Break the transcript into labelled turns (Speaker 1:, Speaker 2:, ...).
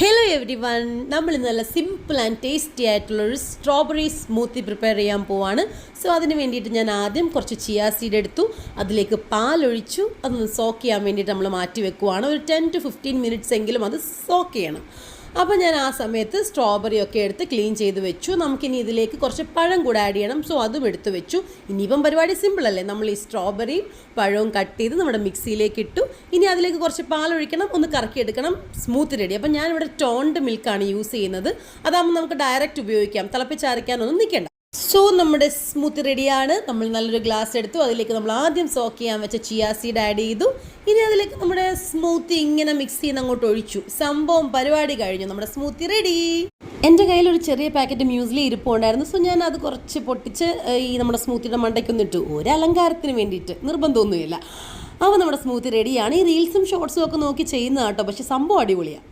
Speaker 1: Hello every one, നമ്മൾ നല്ല simple and tasty ആയിട്ടുള്ളൊരു സ്ട്രോബെറി സ്മൂത്തി പ്രിപ്പയർ ചെയ്യാൻ പോവാണ്. സോ അതിന് വേണ്ടിയിട്ട് ഞാൻ ആദ്യം കുറച്ച് ചിയാ സീഡ് എടുത്തു, അതിലേക്ക് പാലൊഴിച്ചു, അതൊന്ന് സോക്ക് ചെയ്യാൻ വേണ്ടിയിട്ട് നമ്മൾ മാറ്റി വെക്കുവാണ്. ഒരു 10 to 15 മിനിറ്റ്സ് എങ്കിലും അത് സോക്ക് ചെയ്യണം. അപ്പോൾ ഞാൻ ആ സമയത്ത് സ്ട്രോബെറി ഒക്കെ എടുത്ത് ക്ലീൻ ചെയ്ത് വെച്ചു. നമുക്കിനി ഇതിലേക്ക് കുറച്ച് പഴം കൂടെ ആഡ് ചെയ്യണം. സോ അതും എടുത്ത് വെച്ചു. ഇനിയിപ്പം പരിപാടി സിമ്പിളല്ലേ, നമ്മൾ ഈ സ്ട്രോബെറിയും പഴവും കട്ട് ചെയ്ത് നമ്മുടെ മിക്സിയിലേക്ക് ഇട്ടു. ഇനി അതിലേക്ക് കുറച്ച് പാലൊഴിക്കണം, ഒന്ന് കറക്കിയെടുക്കണം, സ്മൂത്ത് റെഡി. അപ്പം ഞാനിവിടെ ടോൺഡ് മിൽക്കാണ് യൂസ് ചെയ്യുന്നത്. അതാകുമ്പോൾ നമുക്ക് ഡയറക്റ്റ് ഉപയോഗിക്കാം, തിളപ്പിച്ചരയ്ക്കാനൊന്നും നിൽക്കേണ്ട. സോ നമ്മുടെ സ്മൂത്തി റെഡിയാണ്. നമ്മൾ നല്ലൊരു ഗ്ലാസ് എടുത്തു, അതിലേക്ക് നമ്മൾ ആദ്യം സോക്ക് ചെയ്യാൻ വെച്ച ചിയാ സീഡ് ആഡ് ചെയ്തു. ഇനി അതിലേക്ക് നമ്മുടെ സ്മൂത്തി ഇങ്ങനെ മിക്സ് ചെയ്ത് അങ്ങോട്ട് ഒഴിച്ചു. സംഭവം പരിപാടി കഴിഞ്ഞു, നമ്മുടെ സ്മൂത്തി റെഡി. എൻ്റെ കയ്യിൽ ഒരു ചെറിയ പാക്കറ്റ് മ്യൂസ്ലി ഇരിപ്പുണ്ടായിരുന്നു. സോ ഞാൻ അത് കുറച്ച് പൊട്ടിച്ച് ഈ നമ്മുടെ സ്മൂത്തിയുടെ മണ്ടയ്ക്കൊന്ന് ഇട്ടു, ഒരു അലങ്കാരത്തിന് വേണ്ടിയിട്ട്, നിർബന്ധമൊന്നുമില്ല. അപ്പോൾ നമ്മുടെ സ്മൂത്തി റെഡിയാണ്. ഈ റീൽസും ഷോർട്സും ഒക്കെ നോക്കി ചെയ്യുന്ന കേട്ടോ, പക്ഷേ സംഭവം അടിപൊളിയാണ്.